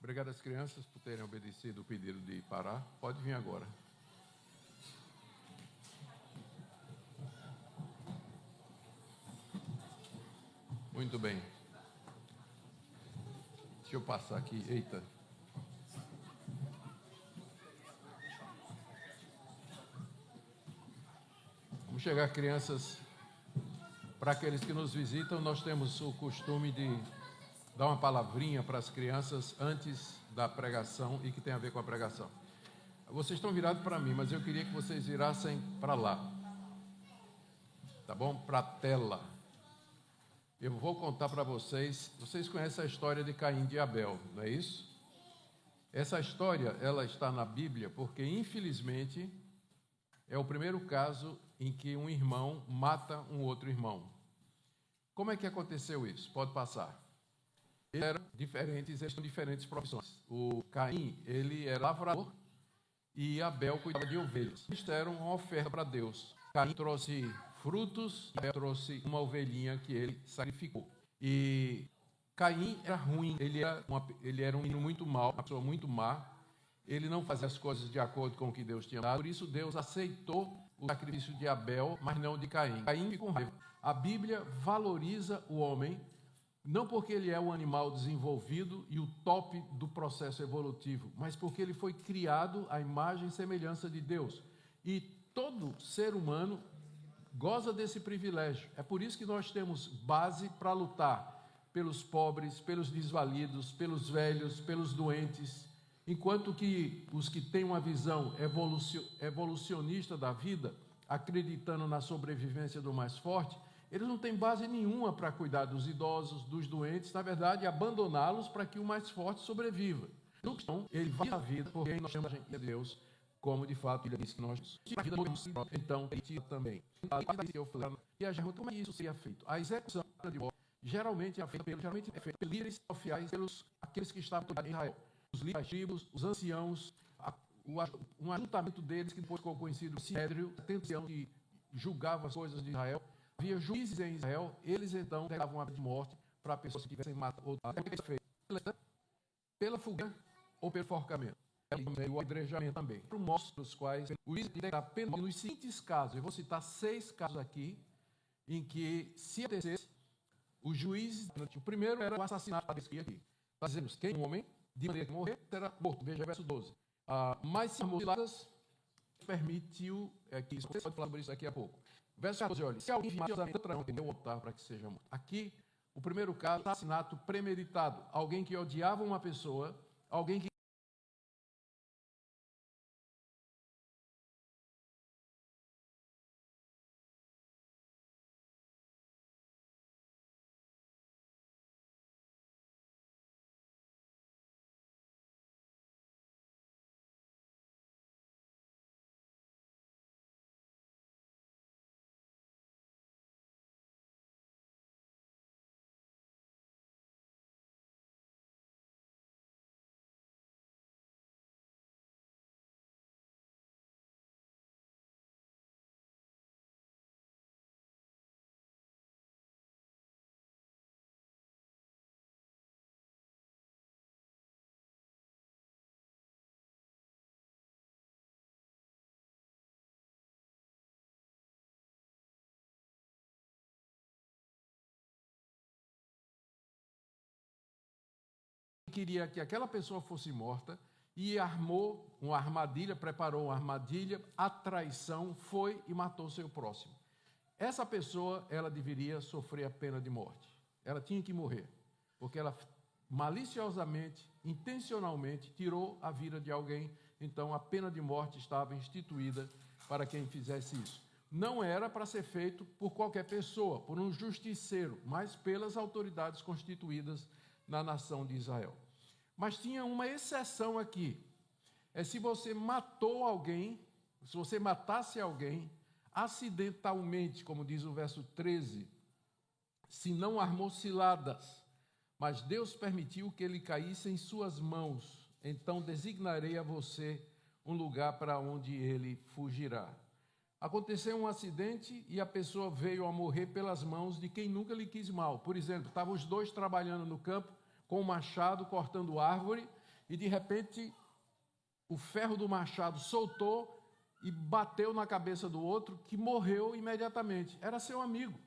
Obrigado às crianças por terem obedecido o pedido de parar. Pode vir agora. Muito bem. Deixa eu passar aqui. Eita. Vamos chegar, crianças. Para aqueles que nos visitam, nós temos o costume de dar uma palavrinha para as crianças antes da pregação e que tem a ver com a pregação. Vocês estão virados para mim, mas eu queria que vocês virassem para lá. Tá bom? Para a tela. Eu vou contar para vocês. Vocês conhecem a história de Caim e de Abel, não é isso? Essa história, ela está na Bíblia porque, infelizmente, é o primeiro caso em que um irmão mata um outro irmão. Como é que aconteceu isso? Pode passar. Eles eram diferentes, eles tinham diferentes profissões. O Caim, ele era lavrador e Abel cuidava de ovelhas. Eles deram uma oferta para Deus. Caim trouxe frutos e Abel trouxe uma ovelhinha que ele sacrificou. E Caim era ruim, ele era um menino muito mau, uma pessoa muito má. Ele não fazia as coisas de acordo com o que Deus tinha dado. Por isso Deus aceitou o sacrifício de Abel, mas não de Caim. Caim ficou com raiva. A Bíblia valoriza o homem, não porque ele é um animal desenvolvido e o top do processo evolutivo, mas porque ele foi criado à imagem e semelhança de Deus. E todo ser humano goza desse privilégio. É por isso que nós temos base para lutar pelos pobres, pelos desvalidos, pelos velhos, pelos doentes, enquanto que os que têm uma visão evolucionista da vida, acreditando na sobrevivência do mais forte, eles não têm base nenhuma para cuidar dos idosos, dos doentes, na verdade, abandoná-los para que o mais forte sobreviva. Então, ele vai à vida porque nós temos a gente de Deus, como de fato ele disse que nós tira a vida, então ele tira também. E a pergunta, como é que isso seria feito? A execução de morte geralmente é feita pelos líderes oficiais, pelos aqueles que estavam em Israel. Os líderes das tribos, os anciãos, um ajuntamento deles que depois ficou conhecido como Sinédrio, que julgava as coisas de Israel. Havia juízes em Israel, eles então davam a pena de morte para pessoas que tivessem matado ou pela fogueira ou pelo forcamento. O apedrejamento também. Por mostros quais o juiz dá pena nos seguintes casos. Eu vou citar 6 casos aqui em que, se acontecesse, o juiz, o primeiro era o assassinato aqui. Nós dizemos que um homem de maneira que morrer será morto. Veja verso 12. Mas se mutiladas permitiu que isso pode falar sobre isso daqui a pouco. Verso 14, olha, se alguém contra o altar para que seja morto. Aqui, o primeiro caso, assassinato premeditado. Alguém que odiava uma pessoa, alguém que queria que aquela pessoa fosse morta e armou uma armadilha, preparou uma armadilha, a traição, foi e matou seu próximo. Essa pessoa, ela deveria sofrer a pena de morte. Ela tinha que morrer, porque ela maliciosamente, intencionalmente, tirou a vida de alguém. Então, a pena de morte estava instituída para quem fizesse isso. Não era para ser feito por qualquer pessoa, por um justiceiro, mas pelas autoridades constituídas na nação de Israel. Mas tinha uma exceção aqui. Se você matou alguém, se você matasse alguém acidentalmente, como diz o verso 13, se não armou ciladas, mas Deus permitiu que ele caísse em suas mãos, então designarei a você um lugar para onde ele fugirá. Aconteceu um acidente e a pessoa veio a morrer pelas mãos de quem nunca lhe quis mal. Por exemplo, estavam os dois trabalhando no campo com um machado, cortando árvore, e de repente o ferro do machado soltou e bateu na cabeça do outro, que morreu imediatamente. Era seu amigo.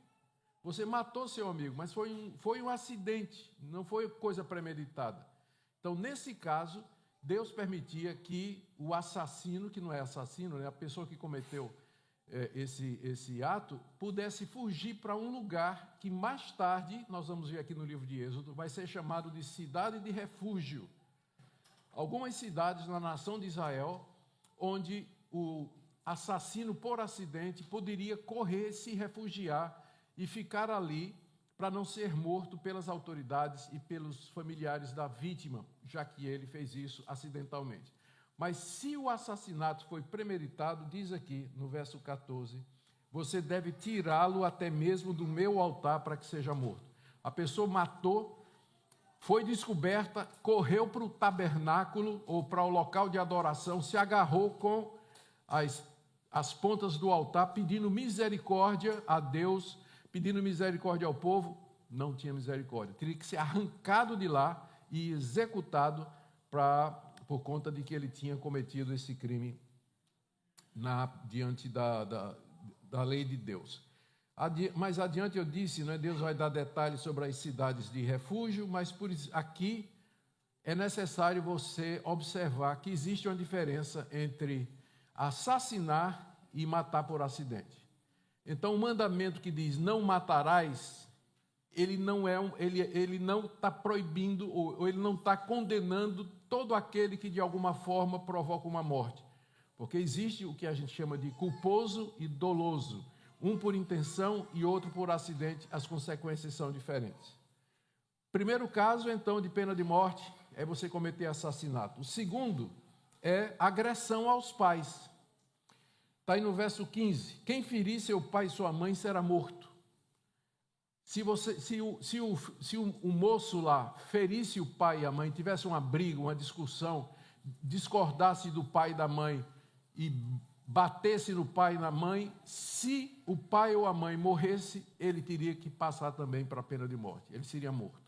Você matou seu amigo, mas foi um acidente, não foi coisa premeditada. Então, nesse caso, Deus permitia que o assassino, que não é assassino, né, a pessoa que cometeu esse ato, pudesse fugir para um lugar que mais tarde, nós vamos ver aqui no livro de Êxodo, vai ser chamado de cidade de refúgio. Algumas cidades na nação de Israel, onde o assassino por acidente poderia correr, se refugiar e ficar ali para não ser morto pelas autoridades e pelos familiares da vítima, já que ele fez isso acidentalmente. Mas se o assassinato foi premeditado, diz aqui no verso 14, você deve tirá-lo até mesmo do meu altar para que seja morto. A pessoa matou, foi descoberta, correu para o tabernáculo ou para o local de adoração, se agarrou com as pontas do altar, pedindo misericórdia a Deus, pedindo misericórdia ao povo. Não tinha misericórdia. Teria que ser arrancado de lá e executado por conta de que ele tinha cometido esse crime diante da lei de Deus. Mais adiante eu disse, né, Deus vai dar detalhes sobre as cidades de refúgio, mas aqui é necessário você observar que existe uma diferença entre assassinar e matar por acidente. Então, o mandamento que diz não matarás, ele não está proibindo ou ele não está condenando todo aquele que de alguma forma provoca uma morte. Porque existe o que a gente chama de culposo e doloso. Um por intenção e outro por acidente, as consequências são diferentes. Primeiro caso, então, de pena de morte, é você cometer assassinato. O segundo é agressão aos pais. Está aí no verso 15. Quem ferir seu pai e sua mãe será morto. Se o moço lá ferisse o pai e a mãe, tivesse uma briga, uma discussão, discordasse do pai e da mãe e batesse no pai e na mãe, se o pai ou a mãe morresse, ele teria que passar também para a pena de morte. Ele seria morto.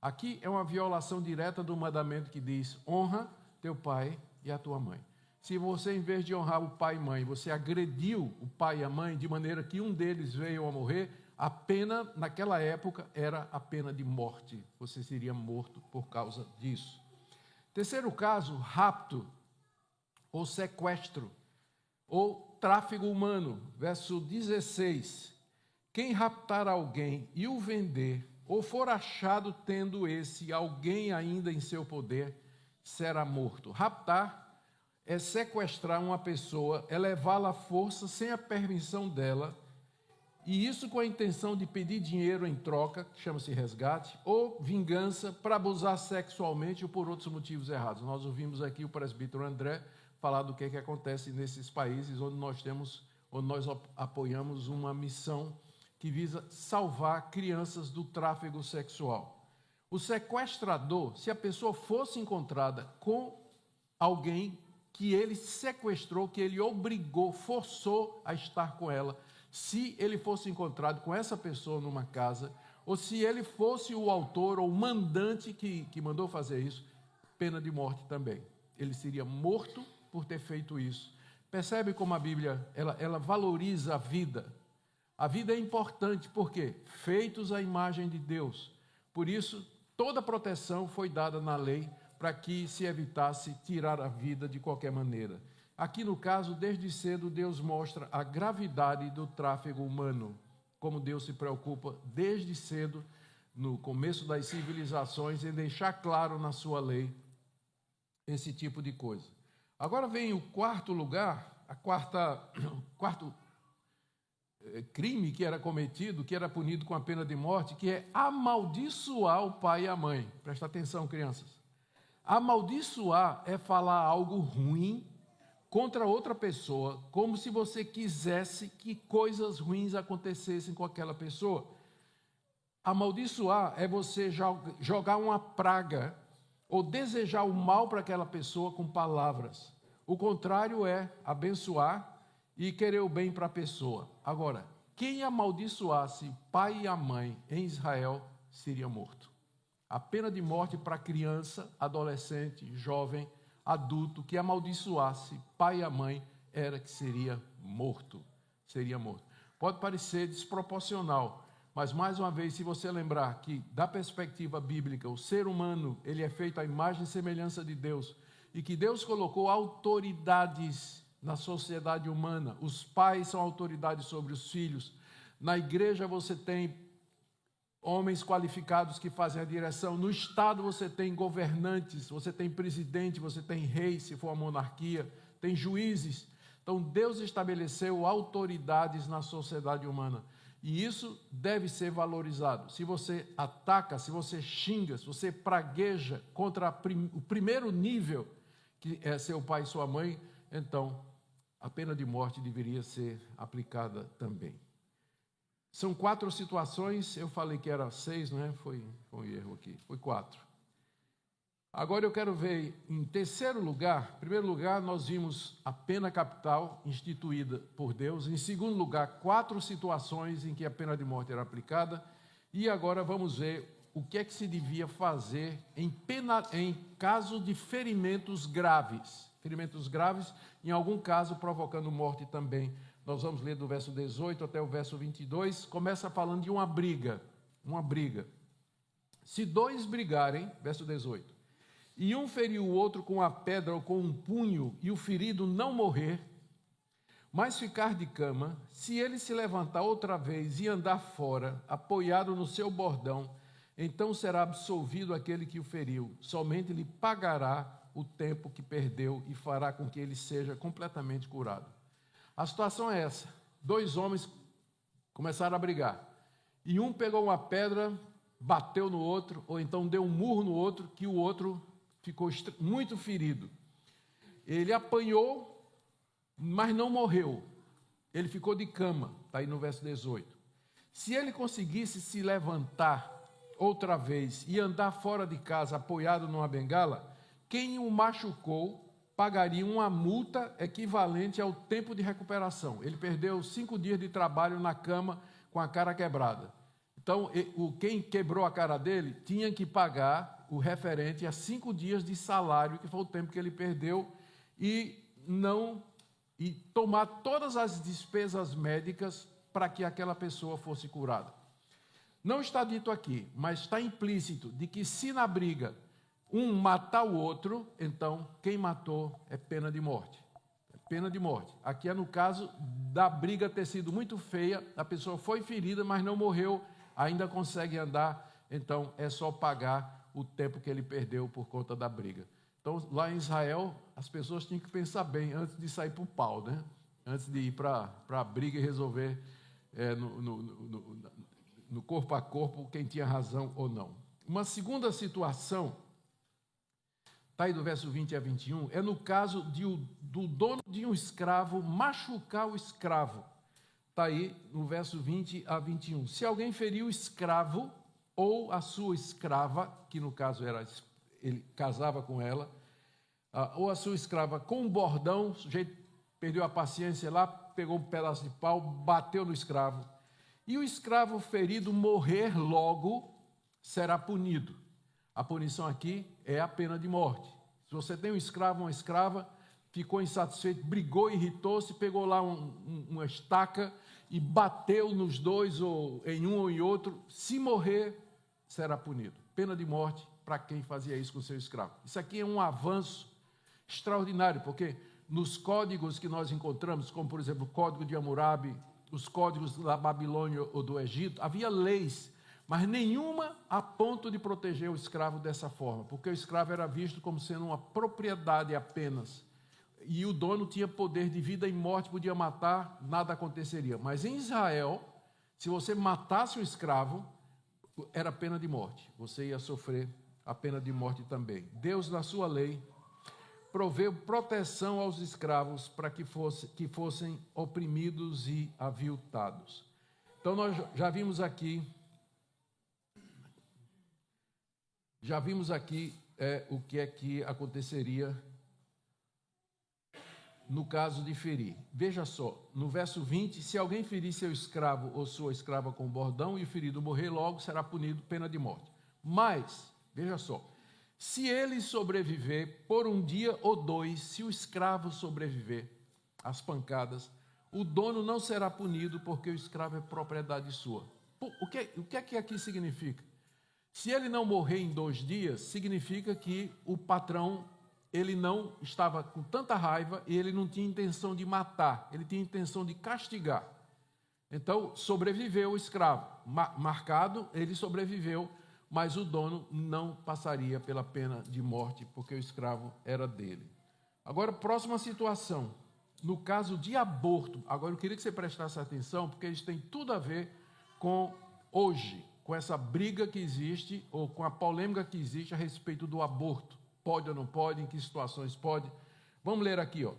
Aqui é uma violação direta do mandamento que diz: honra teu pai e a tua mãe. Se você, em vez de honrar o pai e mãe, você agrediu o pai e a mãe de maneira que um deles veio a morrer, a pena, naquela época, era a pena de morte. Você seria morto por causa disso. Terceiro caso, rapto, ou sequestro, ou tráfigo humano. Verso 16. Quem raptar alguém e o vender, ou for achado tendo esse alguém ainda em seu poder, será morto. Raptar é sequestrar uma pessoa, é levá-la à força sem a permissão dela, e isso com a intenção de pedir dinheiro em troca, que chama-se resgate, ou vingança para abusar sexualmente ou por outros motivos errados. Nós ouvimos aqui o presbítero André falar do que acontece nesses países onde nós apoiamos uma missão que visa salvar crianças do tráfego sexual. O sequestrador, se a pessoa fosse encontrada com alguém que ele sequestrou, que ele obrigou, forçou a estar com ela, se ele fosse encontrado com essa pessoa numa casa, ou se ele fosse o autor ou o mandante que mandou fazer isso, pena de morte também. Ele seria morto por ter feito isso. Percebe como a Bíblia ela valoriza a vida? A vida é importante porque feitos à imagem de Deus. Por isso, toda a proteção foi dada na lei para que se evitasse tirar a vida de qualquer maneira. Aqui no caso, desde cedo, Deus mostra a gravidade do tráfego humano, como Deus se preocupa desde cedo, no começo das civilizações, em deixar claro na sua lei esse tipo de coisa. Agora vem o quarto lugar, o quarto crime que era cometido, que era punido com a pena de morte, que é amaldiçoar o pai e a mãe. Presta atenção, crianças. Amaldiçoar é falar algo ruim contra outra pessoa, como se você quisesse que coisas ruins acontecessem com aquela pessoa. Amaldiçoar é você jogar uma praga ou desejar o mal para aquela pessoa com palavras. O contrário é abençoar e querer o bem para a pessoa. Agora, quem amaldiçoasse o pai e a mãe em Israel seria morto. A pena de morte para criança, adolescente, jovem, adulto, que amaldiçoasse pai e a mãe, era que seria morto. Seria morto. Pode parecer desproporcional, mas mais uma vez, se você lembrar que, da perspectiva bíblica, o ser humano, ele é feito à imagem e semelhança de Deus, e que Deus colocou autoridades na sociedade humana. Os pais são autoridades sobre os filhos. Na igreja você tem homens qualificados que fazem a direção. No Estado você tem governantes, você tem presidente, você tem rei, se for a monarquia, tem juízes. Então Deus estabeleceu autoridades na sociedade humana. E isso deve ser valorizado. Se você ataca, se você xinga, se você pragueja contra o primeiro nível, que é seu pai e sua mãe, então a pena de morte deveria ser aplicada também. São 4 situações, eu falei que era 6, né? Foi um erro aqui, foi 4. Agora eu quero ver, em primeiro lugar, nós vimos a pena capital instituída por Deus. Em segundo lugar, 4 situações em que a pena de morte era aplicada. E agora vamos ver o que é que se devia fazer em caso de ferimentos graves. Ferimentos graves, em algum caso, provocando morte também. Nós vamos ler do verso 18 até o verso 22. Começa falando de uma briga. Uma briga. Se 2 brigarem, verso 18, e um ferir o outro com a pedra ou com um punho, e o ferido não morrer, mas ficar de cama, se ele se levantar outra vez e andar fora, apoiado no seu bordão, então será absolvido aquele que o feriu. Somente lhe pagará o tempo que perdeu e fará com que ele seja completamente curado. A situação é essa. 2 homens começaram a brigar. E um pegou uma pedra, bateu no outro, ou então deu um murro no outro, que o outro ficou muito ferido. Ele apanhou, mas não morreu. Ele ficou de cama, está aí no verso 18. Se ele conseguisse se levantar outra vez e andar fora de casa apoiado numa bengala, quem o machucou pagaria uma multa equivalente ao tempo de recuperação. Ele perdeu 5 dias de trabalho na cama com a cara quebrada. Então, quem quebrou a cara dele tinha que pagar o referente a 5 dias de salário, que foi o tempo que ele perdeu, e tomar todas as despesas médicas para que aquela pessoa fosse curada. Não está dito aqui, mas está implícito de que se na briga um matar o outro, então quem matou é pena de morte. É pena de morte. Aqui é no caso da briga ter sido muito feia, a pessoa foi ferida, mas não morreu, ainda consegue andar, então é só pagar o tempo que ele perdeu por conta da briga. Então, lá em Israel, as pessoas tinham que pensar bem antes de sair para o pau, né? Antes de ir para a briga e resolver no corpo a corpo quem tinha razão ou não. Uma segunda situação, está aí do verso 20 a 21, é no caso do dono de um escravo machucar o escravo. Está aí no verso 20 a 21. Se alguém ferir o escravo ou a sua escrava, que no caso ele casava com ela, ou a sua escrava com um bordão, o sujeito perdeu a paciência lá, pegou um pedaço de pau, bateu no escravo, e o escravo ferido morrer logo, será punido. A punição aqui é a pena de morte. Se você tem um escravo ou uma escrava, ficou insatisfeito, brigou, irritou-se, pegou lá uma estaca e bateu nos dois, ou em um ou em outro, se morrer, será punido. Pena de morte para quem fazia isso com o seu escravo. Isso aqui é um avanço extraordinário, porque nos códigos que nós encontramos, como por exemplo o Código de Hammurabi, os códigos da Babilônia ou do Egito, havia leis, mas nenhuma a ponto de proteger o escravo dessa forma, porque o escravo era visto como sendo uma propriedade apenas, e o dono tinha poder de vida e morte, podia matar, nada aconteceria. Mas em Israel, se você matasse um escravo, era pena de morte, você ia sofrer a pena de morte também. Deus, na sua lei, proveu proteção aos escravos para que fossem oprimidos e aviltados. Então, nós já vimos aqui o que é que aconteceria no caso de ferir. Veja só, no verso 20, se alguém ferir seu escravo ou sua escrava com bordão e o ferido morrer logo, será punido pena de morte. Mas, Veja só. Se ele sobreviver por um dia ou dois, se o escravo sobreviver às pancadas, o dono não será punido, porque o escravo é propriedade sua. O que é que aqui significa? Se ele não morrer em 2 dias, significa que o patrão, ele não estava com tanta raiva e ele não tinha intenção de matar, ele tinha intenção de castigar. Então, sobreviveu o escravo. Marcado, ele sobreviveu, mas o dono não passaria pela pena de morte, porque o escravo era dele. Agora, próxima situação. No caso de aborto, agora eu queria que você prestasse atenção, porque isso tem tudo a ver com hoje, com essa briga que existe, ou com a polêmica que existe a respeito do aborto. Pode ou não pode, em que situações pode. Vamos ler aqui, ó.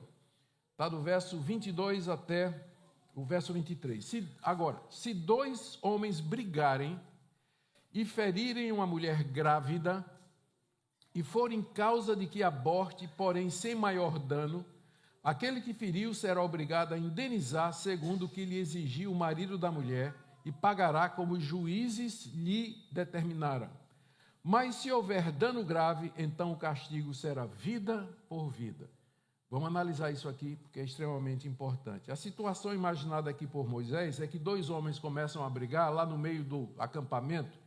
Está do verso 22 até o verso 23. Se 2 homens brigarem e ferirem uma mulher grávida, e forem causa de que aborte, porém sem maior dano, aquele que feriu será obrigado a indenizar segundo o que lhe exigiu o marido da mulher, e pagará como os juízes lhe determinaram. Mas se houver dano grave, então o castigo será vida por vida. Vamos analisar isso aqui, porque é extremamente importante. A situação imaginada aqui por Moisés é que 2 homens começam a brigar lá no meio do acampamento,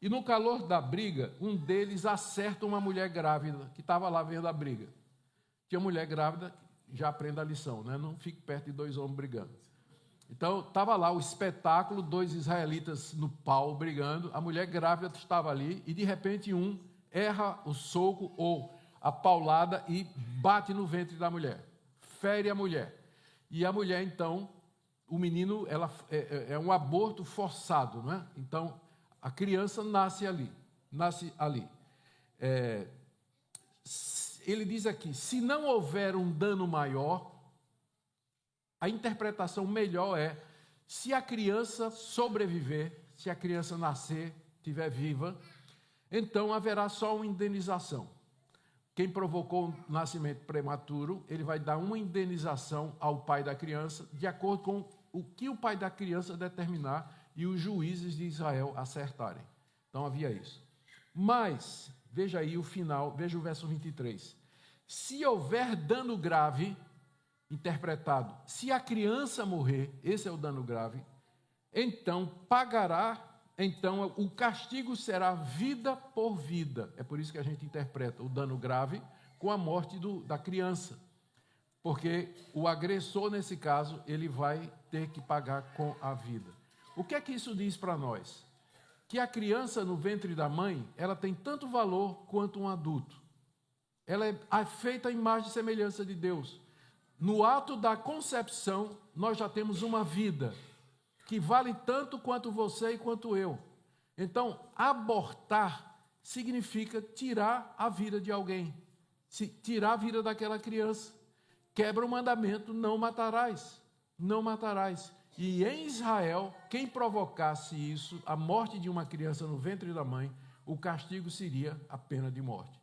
e no calor da briga, um deles acerta uma mulher grávida, que estava lá vendo a briga. Tinha mulher grávida, já aprenda a lição, né? Não fique perto de 2 homens brigando. Então, estava lá o espetáculo, 2 israelitas no pau brigando, a mulher grávida estava ali, e de repente um erra o soco ou a paulada e bate no ventre da mulher, fere a mulher. E a mulher, então, o menino, ela é um aborto forçado, não é? Então, a criança nasce ali. Ele diz aqui, se não houver um dano maior, a interpretação melhor é, se a criança sobreviver, se a criança nascer, estiver viva, então haverá só uma indenização. Quem provocou o nascimento prematuro, ele vai dar uma indenização ao pai da criança, de acordo com o que o pai da criança determinar e os juízes de Israel acertarem. Então havia isso. Mas, veja aí o final, veja o verso 23. Se houver dano grave, interpretado, se a criança morrer, esse é o dano grave, então pagará, então o castigo será vida por vida. É por isso que a gente interpreta o dano grave com a morte da criança. Porque o agressor, nesse caso, ele vai ter que pagar com a vida. O que é que isso diz para nós? Que a criança no ventre da mãe, ela tem tanto valor quanto um adulto. Ela é feita à imagem e semelhança de Deus. No ato da concepção, nós já temos uma vida que vale tanto quanto você e quanto eu. Então, abortar significa tirar a vida de alguém, tirar a vida daquela criança. Quebra o mandamento, não matarás, não matarás. E em Israel, quem provocasse isso, a morte de uma criança no ventre da mãe, o castigo seria a pena de morte.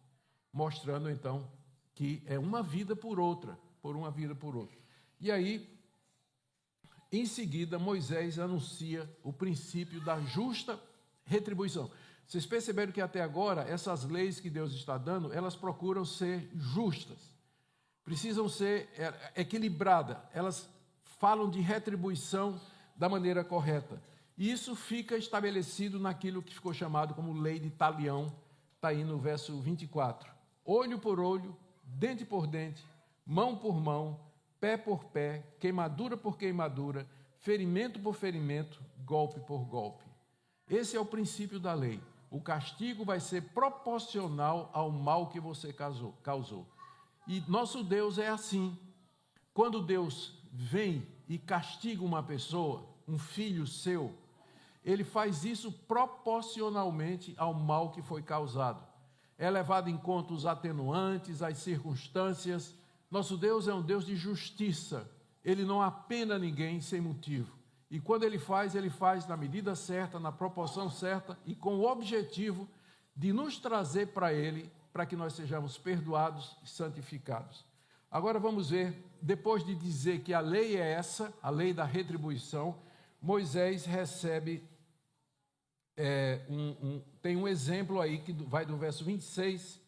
Mostrando, então, que é uma vida por outra, por uma vida por outra. E aí, em seguida, Moisés anuncia o princípio da justa retribuição. Vocês perceberam que até agora, essas leis que Deus está dando, elas procuram ser justas. Precisam ser equilibradas. Elas falam de retribuição da maneira correta. E isso fica estabelecido naquilo que ficou chamado como lei de talião, está aí no verso 24. Olho por olho, dente por dente, mão por mão, pé por pé, queimadura por queimadura, ferimento por ferimento, golpe por golpe. Esse é o princípio da lei. O castigo vai ser proporcional ao mal que você causou. E nosso Deus é assim. Quando Deus vem e castiga uma pessoa, um filho seu, ele faz isso proporcionalmente ao mal que foi causado. É levado em conta os atenuantes, as circunstâncias. Nosso Deus é um Deus de justiça. Ele não apena ninguém sem motivo. E quando ele faz na medida certa, na proporção certa e com o objetivo de nos trazer para ele, para que nós sejamos perdoados e santificados. Agora vamos ver, depois de dizer que a lei é essa, a lei da retribuição, Moisés recebe tem um exemplo aí que vai do verso 26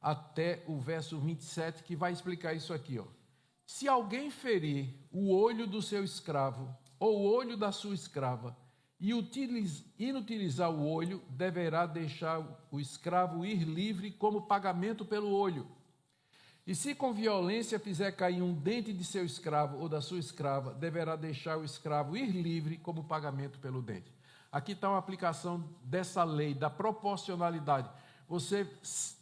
até o verso 27, que vai explicar isso aqui. Ó. Se alguém ferir o olho do seu escravo ou o olho da sua escrava e inutilizar o olho, deverá deixar o escravo ir livre como pagamento pelo olho. E se com violência fizer cair um dente de seu escravo ou da sua escrava, deverá deixar o escravo ir livre como pagamento pelo dente. Aqui está uma aplicação dessa lei, da proporcionalidade. Você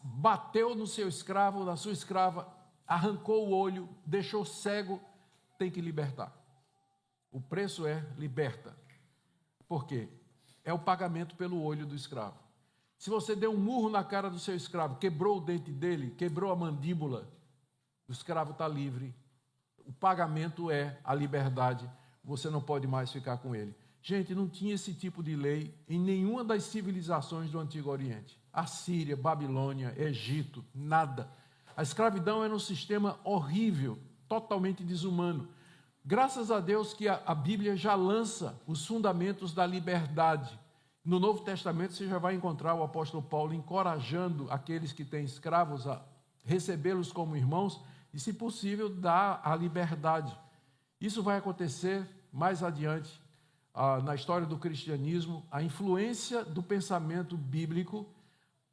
bateu no seu escravo ou na sua escrava, arrancou o olho, deixou cego, tem que libertar. O preço é liberta. Por quê? É o pagamento pelo olho do escravo. Se você deu um murro na cara do seu escravo, quebrou o dente dele, quebrou a mandíbula, o escravo está livre. O pagamento é a liberdade. Você não pode mais ficar com ele. Gente, não tinha esse tipo de lei em nenhuma das civilizações do Antigo Oriente. Assíria, Babilônia, Egito, nada. A escravidão era um sistema horrível, totalmente desumano. Graças a Deus que a Bíblia já lança os fundamentos da liberdade. No Novo Testamento você já vai encontrar o apóstolo Paulo encorajando aqueles que têm escravos a recebê-los como irmãos e, se possível, dar a liberdade. Isso vai acontecer mais adiante na história do cristianismo, a influência do pensamento bíblico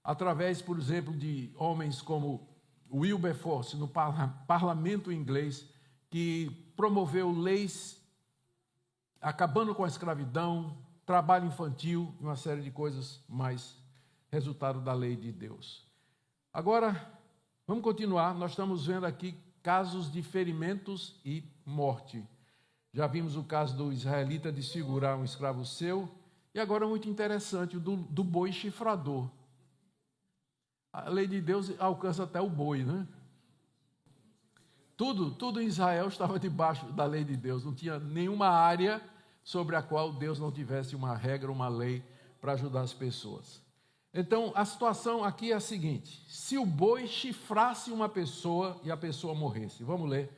através, por exemplo, de homens como Wilberforce no parlamento inglês, que promoveu leis acabando com a escravidão, trabalho infantil e uma série de coisas mais, resultado da lei de Deus. Agora, vamos continuar. Nós estamos vendo aqui casos de ferimentos e morte. Já vimos o caso do israelita de segurar um escravo seu, e agora muito interessante, o do boi chifrador. A lei de Deus alcança até o boi, né? Tudo em Israel estava debaixo da lei de Deus, não tinha nenhuma área sobre a qual Deus não tivesse uma regra, uma lei para ajudar as pessoas. Então, a situação aqui é a seguinte: se o boi chifrasse uma pessoa e a pessoa morresse, vamos ler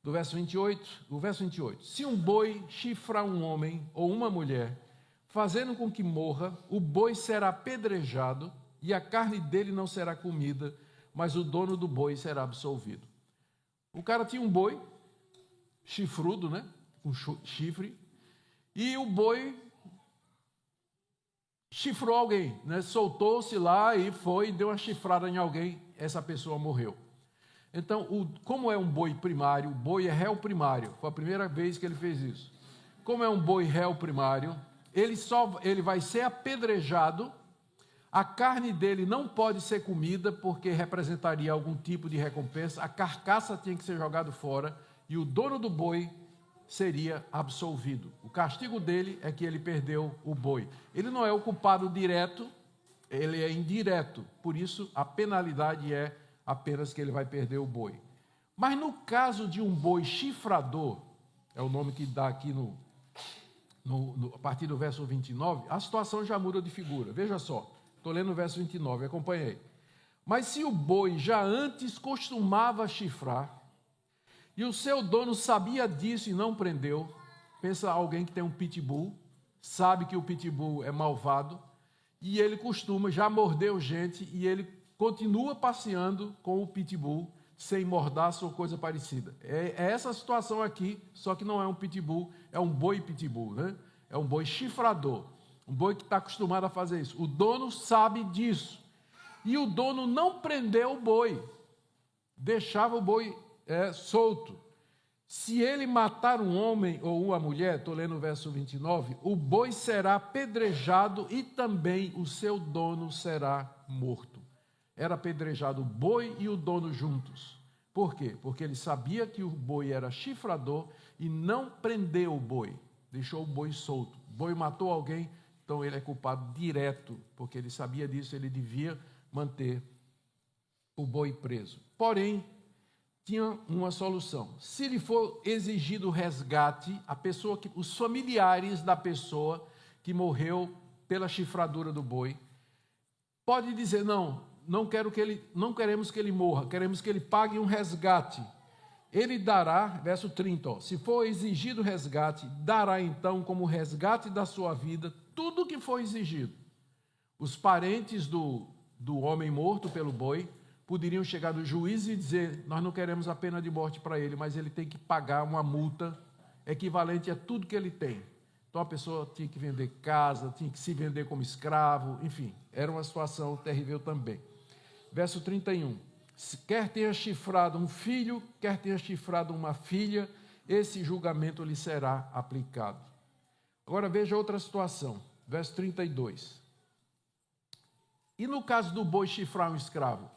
do verso 28, o verso 28. Se um boi chifrar um homem ou uma mulher, fazendo com que morra, o boi será apedrejado e a carne dele não será comida, mas o dono do boi será absolvido. O cara tinha um boi chifrudo, né? Com chifre, e o boi chifrou alguém, né? Soltou-se lá e foi, deu uma chifrada em alguém, essa pessoa morreu. Então, como é um boi primário, o boi é réu primário, foi a primeira vez que ele fez isso. Como é um boi réu primário, ele vai ser apedrejado, a carne dele não pode ser comida porque representaria algum tipo de recompensa, a carcaça tinha que ser jogada fora e o dono do boi seria absolvido. O castigo dele é que ele perdeu o boi. Ele não é o culpado direto, ele é indireto, por isso a penalidade é apenas que ele vai perder o boi. Mas no caso de um boi chifrador, é o nome que dá aqui a partir do verso 29, a situação já muda de figura. Veja só, estou lendo o verso 29, acompanhei. Mas se o boi já antes costumava chifrar, e o seu dono sabia disso e não prendeu, pensa alguém que tem um pitbull, sabe que o pitbull é malvado, e ele já mordeu gente, e ele continua passeando com o pitbull, sem mordaço ou coisa parecida. É essa situação aqui, só que não é um pitbull, é um boi pitbull, né? É um boi chifrador, um boi que está acostumado a fazer isso. O dono sabe disso. E o dono não prendeu o boi, deixava o boi solto. Se ele matar um homem ou uma mulher, estou lendo o verso 29, o boi será apedrejado e também o seu dono será morto. Era apedrejado o boi e o dono juntos. Por quê? Porque ele sabia que o boi era chifrador e não prendeu o boi, deixou o boi solto. O boi matou alguém, então ele é culpado direto, porque ele sabia disso, ele devia manter o boi preso. Porém, tinha uma solução. Se lhe for exigido resgate, os familiares da pessoa que morreu pela chifradura do boi, pode dizer, não queremos que ele morra, queremos que ele pague um resgate. ele dará, verso 30, ó, se for exigido resgate, dará então como resgate da sua vida tudo o que for exigido. Os parentes do homem morto pelo boi poderiam chegar no juiz e dizer, nós não queremos a pena de morte para ele, mas ele tem que pagar uma multa equivalente a tudo que ele tem. Então a pessoa tinha que vender casa, tinha que se vender como escravo, enfim, era uma situação terrível também. Verso 31, quer tenha chifrado um filho, quer tenha chifrado uma filha, esse julgamento lhe será aplicado. Agora veja outra situação, verso 32. E no caso do boi chifrar um escravo?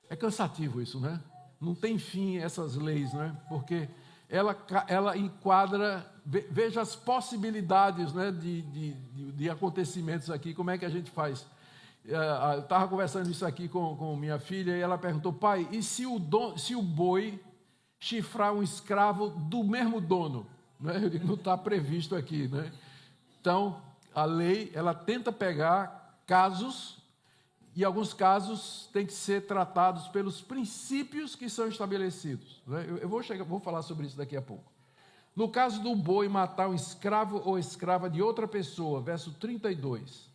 É cansativo isso, né? Não tem fim essas leis, né? Porque ela enquadra, veja as possibilidades, né, de acontecimentos aqui, como é que a gente faz? Eu estava conversando isso aqui com minha filha e ela perguntou, pai, e se o boi chifrar um escravo do mesmo dono? Né? Eu digo, não está previsto aqui, né? Então, a lei, ela tenta pegar casos, e alguns casos têm que ser tratados pelos princípios que são estabelecidos. Né? Eu vou falar sobre isso daqui a pouco. No caso do boi matar um escravo ou escrava de outra pessoa, verso 32.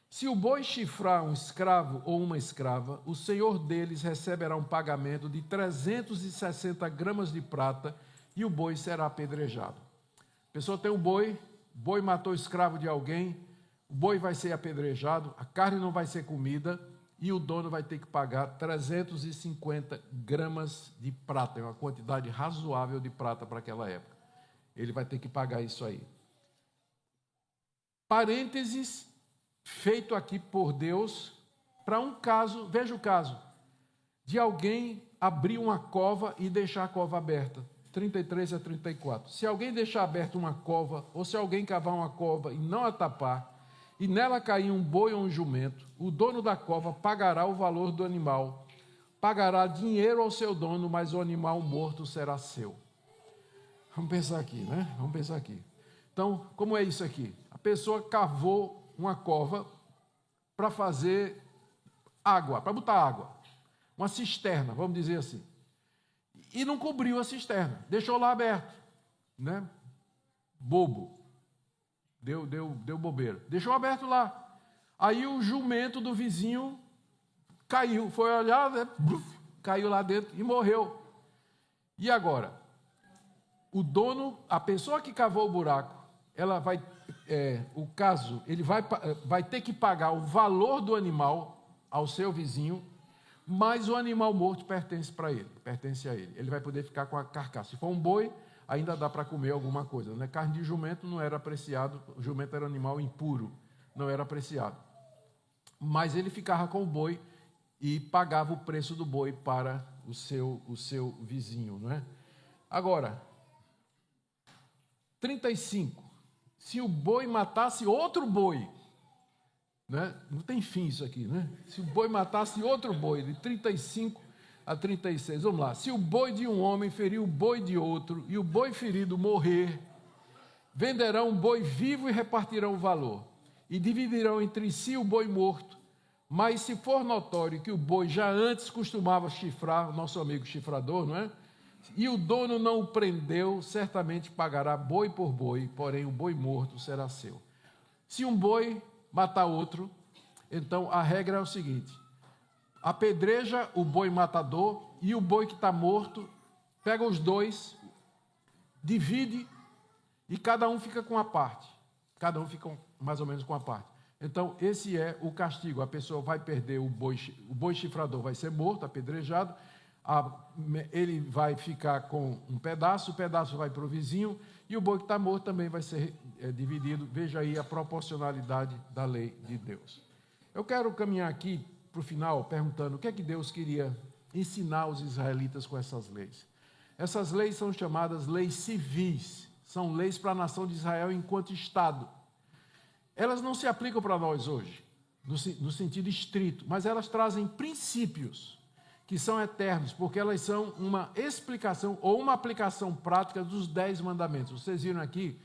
Se o boi chifrar um escravo ou uma escrava, o senhor deles receberá um pagamento de 360 gramas de prata e o boi será apedrejado. A pessoa tem um boi matou o escravo de alguém, o boi vai ser apedrejado, a carne não vai ser comida e o dono vai ter que pagar 350 gramas de prata, é uma quantidade razoável de prata para aquela época. Ele vai ter que pagar isso aí. Parênteses, feito aqui por Deus, para um caso, veja o caso, de alguém abrir uma cova e deixar a cova aberta. 33 a 34. Se alguém deixar aberta uma cova, ou se alguém cavar uma cova e não a tapar, e nela cair um boi ou um jumento, o dono da cova pagará o valor do animal, pagará dinheiro ao seu dono, mas o animal morto será seu. Vamos pensar aqui, né? Vamos pensar aqui. Então, como é isso aqui? A pessoa cavou uma cova para fazer água, para botar água. Uma cisterna, vamos dizer assim. E não cobriu a cisterna, deixou lá aberto, né? Bobo. Deu bobeira. Deixou aberto lá. Aí o jumento do vizinho caiu, foi olhar, né? Caiu lá dentro e morreu. E agora? O dono, a pessoa que cavou o buraco, ela vai, ele vai ter que pagar o valor do animal ao seu vizinho, mas o animal morto pertence a ele. Ele vai poder ficar com a carcaça. Se for um boi, ainda dá para comer alguma coisa, né? Carne de jumento não era apreciado, o jumento era um animal impuro, não era apreciado. Mas ele ficava com o boi e pagava o preço do boi para o seu vizinho, não é? Agora, 35. Se o boi matasse outro boi, né? Não tem fim isso aqui, né? Se o boi matasse outro boi, de 35 a 36, vamos lá. Se o boi de um homem ferir o boi de outro, e o boi ferido morrer, venderão um boi vivo e repartirão o valor, e dividirão entre si o boi morto. Mas se for notório que o boi já antes costumava chifrar, o nosso amigo chifrador, não é? E o dono não o prendeu, certamente pagará boi por boi, porém o boi morto será seu. Se um boi matar outro, então a regra é o seguinte: apedreja o boi matador e o boi que está morto, pega os dois, divide e cada um fica com a parte. Cada um fica mais ou menos com a parte. Então, esse é o castigo. A pessoa vai perder o boi chifrador vai ser morto, apedrejado, ele vai ficar com um pedaço, o pedaço vai para o vizinho e o boi que está morto também vai ser dividido. Veja aí a proporcionalidade da lei de Deus. Eu quero caminhar aqui para o final perguntando o que é que Deus queria ensinar aos israelitas com essas leis. Essas leis são chamadas leis civis, são leis para a nação de Israel enquanto Estado. Elas não se aplicam para nós hoje, no sentido estrito, mas elas trazem princípios que são eternos, porque elas são uma explicação ou uma aplicação prática dos 10 mandamentos. Vocês viram aqui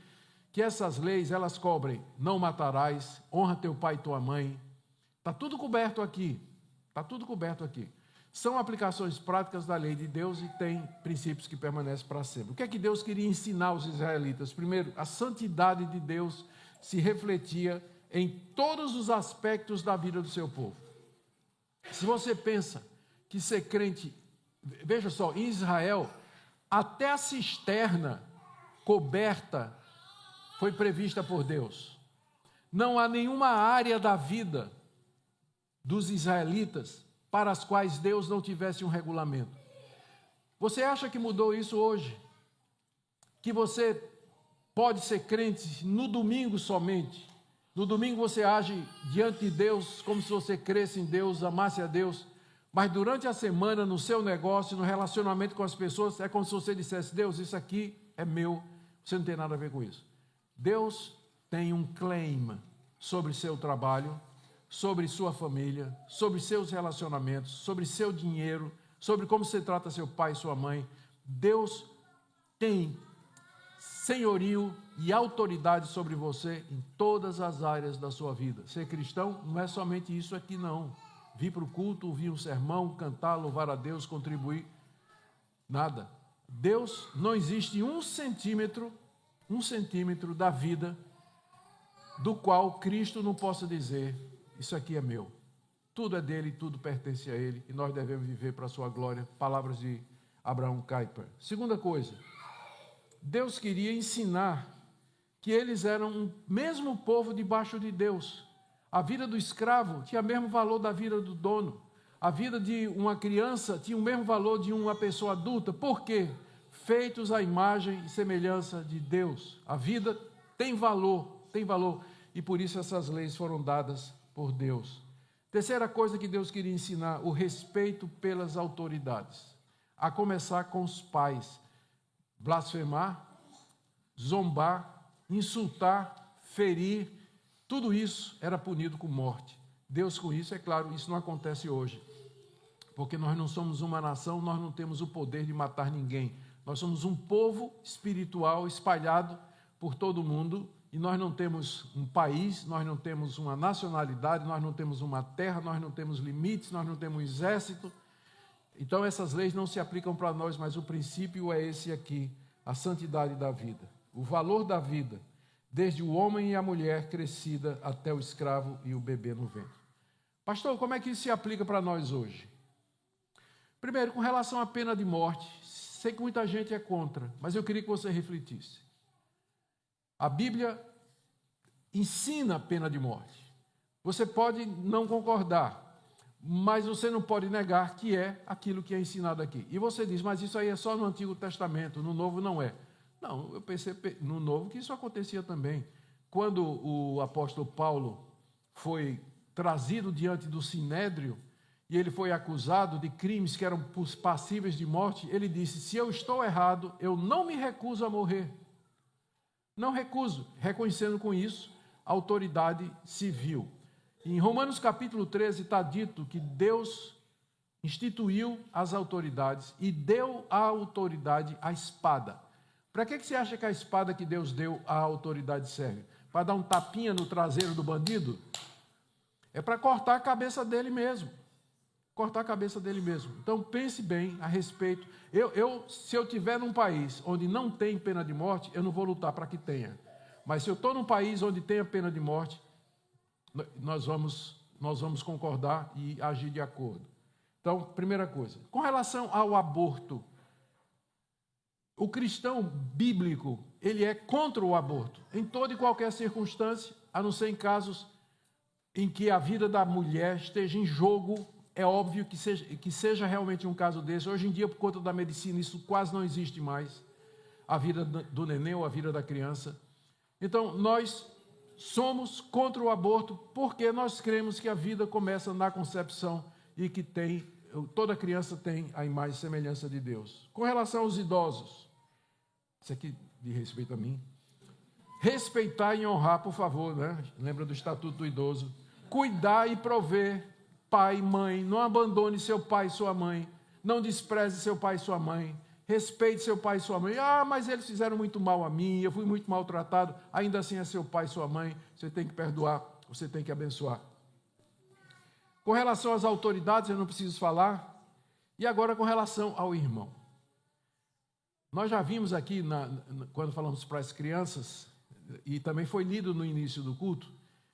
que essas leis, elas cobrem: não matarás, honra teu pai e tua mãe. Está tudo coberto aqui. Está tudo coberto aqui. são aplicações práticas da lei de Deus e têm princípios que permanecem para sempre. O que é que Deus queria ensinar aos israelitas? Primeiro, a santidade de Deus se refletia em todos os aspectos da vida do seu povo. Se você pensa que ser crente, veja só, em Israel, até a cisterna coberta foi prevista por Deus. Não há nenhuma área da vida dos israelitas para as quais Deus não tivesse um regulamento. Você acha que mudou isso hoje? Que você pode ser crente no domingo somente? No domingo você age diante de Deus como se você cresce em Deus, amasse a Deus, mas durante a semana, no seu negócio, no relacionamento com as pessoas, é como se você dissesse: Deus, isso aqui é meu, você não tem nada a ver com isso. Deus tem um claim sobre seu trabalho, sobre sua família, sobre seus relacionamentos, sobre seu dinheiro, sobre como você trata seu pai e sua mãe. Deus tem senhorio e autoridade sobre você em todas as áreas da sua vida. Ser cristão não é somente isso aqui, não. Vir para o culto, ouvir um sermão, cantar, louvar a Deus, contribuir. Nada. Deus, não existe um centímetro da vida do qual Cristo não possa dizer: isso aqui é meu. Tudo é dele, tudo pertence a ele e nós devemos viver para a sua glória. Palavras de Abraham Kuyper. Segunda coisa, Deus queria ensinar que eles eram o mesmo povo debaixo de Deus. A vida do escravo tinha o mesmo valor da vida do dono. A vida de uma criança tinha o mesmo valor de uma pessoa adulta. Por quê? Feitos à imagem e semelhança de Deus. A vida tem valor. E por isso essas leis foram dadas por Deus. Terceira coisa que Deus queria ensinar: o respeito pelas autoridades. A começar com os pais. Blasfemar, zombar, insultar, ferir, tudo isso era punido com morte. Deus com isso, é claro, isso não acontece hoje. Porque nós não somos uma nação, nós não temos o poder de matar ninguém. Nós somos um povo espiritual espalhado por todo o mundo e nós não temos um país, nós não temos uma nacionalidade, nós não temos uma terra, nós não temos limites, nós não temos um exército. Então essas leis não se aplicam para nós, mas o princípio é esse aqui: a santidade da vida, o valor da vida, desde o homem e a mulher crescida até o escravo e o bebê no ventre. Pastor, como é que isso se aplica para nós hoje? Primeiro, com relação à pena de morte, sei que muita gente é contra, mas eu queria que você refletisse. A Bíblia ensina a pena de morte. Você pode não concordar, mas você não pode negar que é aquilo que é ensinado aqui. E você diz: mas isso aí é só no Antigo Testamento, no Novo não é. Não, eu pensei no Novo que isso acontecia também. Quando o apóstolo Paulo foi trazido diante do Sinédrio e ele foi acusado de crimes que eram passíveis de morte, ele disse: se eu estou errado, eu não me recuso a morrer. Não recuso, reconhecendo com isso a autoridade civil. Em Romanos capítulo 13 está dito que Deus instituiu as autoridades e deu à autoridade a espada. Para que você acha que a espada que Deus deu à autoridade serve? Para dar um tapinha no traseiro do bandido? É para cortar a cabeça dele mesmo. Cortar a cabeça dele mesmo. Então pense bem a respeito. Se eu estiver num país onde não tem pena de morte, eu não vou lutar para que tenha. Mas se eu estou num país onde tem a pena de morte, nós vamos concordar e agir de acordo. Então, primeira coisa. Com relação ao aborto, o cristão bíblico, ele é contra o aborto, em toda e qualquer circunstância, a não ser em casos em que a vida da mulher esteja em jogo. É óbvio que seja realmente um caso desse. Hoje em dia, por conta da medicina, isso quase não existe mais. A vida do neném ou a vida da criança. Então, nós somos contra o aborto porque nós cremos que a vida começa na concepção e que toda criança tem a imagem e semelhança de Deus. Com relação aos idosos, isso aqui de respeito a mim, respeitar e honrar, por favor, né? Lembra do Estatuto do Idoso. Cuidar e prover. Pai, mãe, não abandone seu pai e sua mãe, não despreze seu pai e sua mãe, respeite seu pai e sua mãe. Mas eles fizeram muito mal a mim, eu fui muito maltratado, ainda assim é seu pai e sua mãe, você tem que perdoar, você tem que abençoar. Com relação às autoridades, eu não preciso falar, E agora com relação ao irmão. Nós já vimos aqui, quando falamos para as crianças, e também foi lido no início do culto,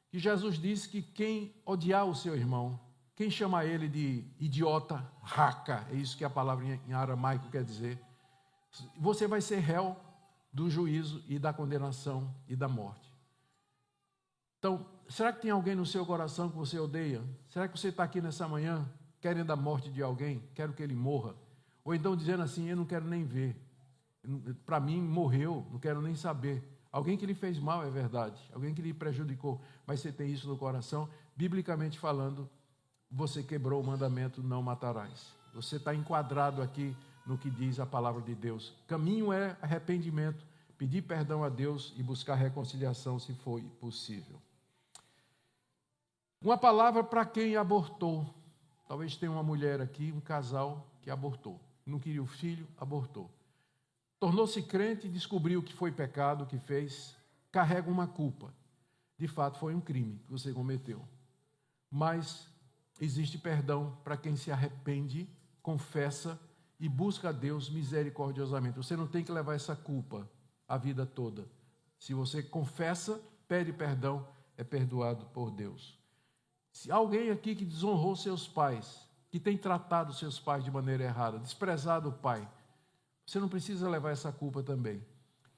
que Jesus disse que quem odiar o seu irmão, quem chama ele de idiota, raca, é isso que a palavra em aramaico quer dizer, você vai ser réu do juízo e da condenação e da morte. Então, será que tem alguém no seu coração que você odeia? Será que você está aqui nessa manhã querendo a morte de alguém? Quero que ele morra. Ou então dizendo assim, eu não quero nem ver. Para mim, morreu, não quero nem saber. Alguém que lhe fez mal, é verdade. Alguém que lhe prejudicou. Mas você tem isso no coração. Biblicamente falando, você quebrou o mandamento, não matarás. Você está enquadrado aqui no que diz a palavra de Deus. Caminho é arrependimento, pedir perdão a Deus e buscar reconciliação se for possível. Uma palavra para quem abortou. Talvez tenha uma mulher aqui, um casal que abortou. Não queria o filho, abortou. Tornou-se crente e descobriu que foi pecado, que fez. Carrega uma culpa. De fato, foi um crime que você cometeu. Mas existe perdão para quem se arrepende, confessa e busca a Deus misericordiosamente. Você não tem que levar essa culpa a vida toda. Se você confessa, pede perdão, é perdoado por Deus. Se alguém aqui que desonrou seus pais, que tem tratado seus pais de maneira errada, desprezado o pai, você não precisa levar essa culpa também.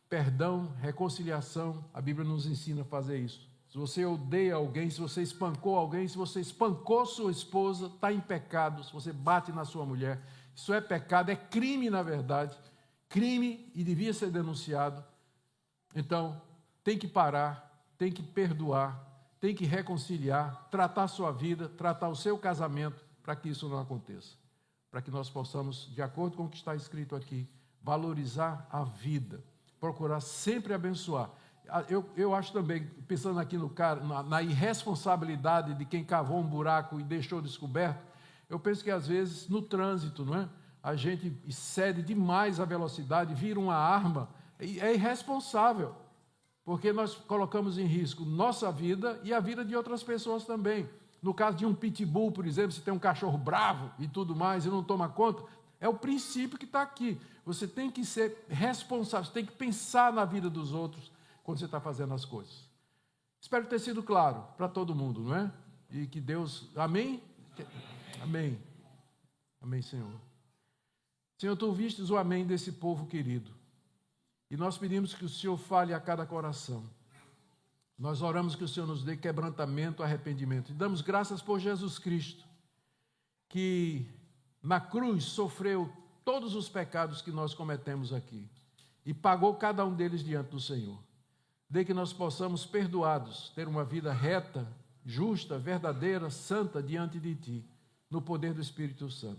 Perdão, reconciliação, a Bíblia nos ensina a fazer isso. Se você odeia alguém, se você espancou alguém, se você espancou sua esposa, está em pecado. Se você bate na sua mulher, isso é pecado, é crime na verdade. Crime e devia ser denunciado. Então, tem que parar, tem que perdoar, tem que reconciliar, tratar a sua vida, tratar o seu casamento, para que isso não aconteça. Para que nós possamos, de acordo com o que está escrito aqui, valorizar a vida, procurar sempre abençoar. Eu acho também, pensando aqui na irresponsabilidade de quem cavou um buraco e deixou descoberto, eu penso que às vezes no trânsito, não é? A gente excede demais a velocidade, vira uma arma, e é irresponsável, porque nós colocamos em risco nossa vida e a vida de outras pessoas também. No caso de um pitbull, por exemplo, se tem um cachorro bravo e tudo mais e não toma conta, é o princípio que está aqui. Você tem que ser responsável, você tem que pensar na vida dos outros quando você está fazendo as coisas. Espero ter sido claro para todo mundo, não é? E que Deus... Amém? Amém. Amém, Senhor. Senhor, Tu vistes o amém desse povo querido. E nós pedimos que o Senhor fale a cada coração. Nós oramos que o Senhor nos dê quebrantamento, arrependimento. E damos graças por Jesus Cristo, que na cruz sofreu todos os pecados que nós cometemos aqui e pagou cada um deles diante do Senhor. Dê que nós possamos, perdoados, ter uma vida reta, justa, verdadeira, santa diante de Ti, no poder do Espírito Santo.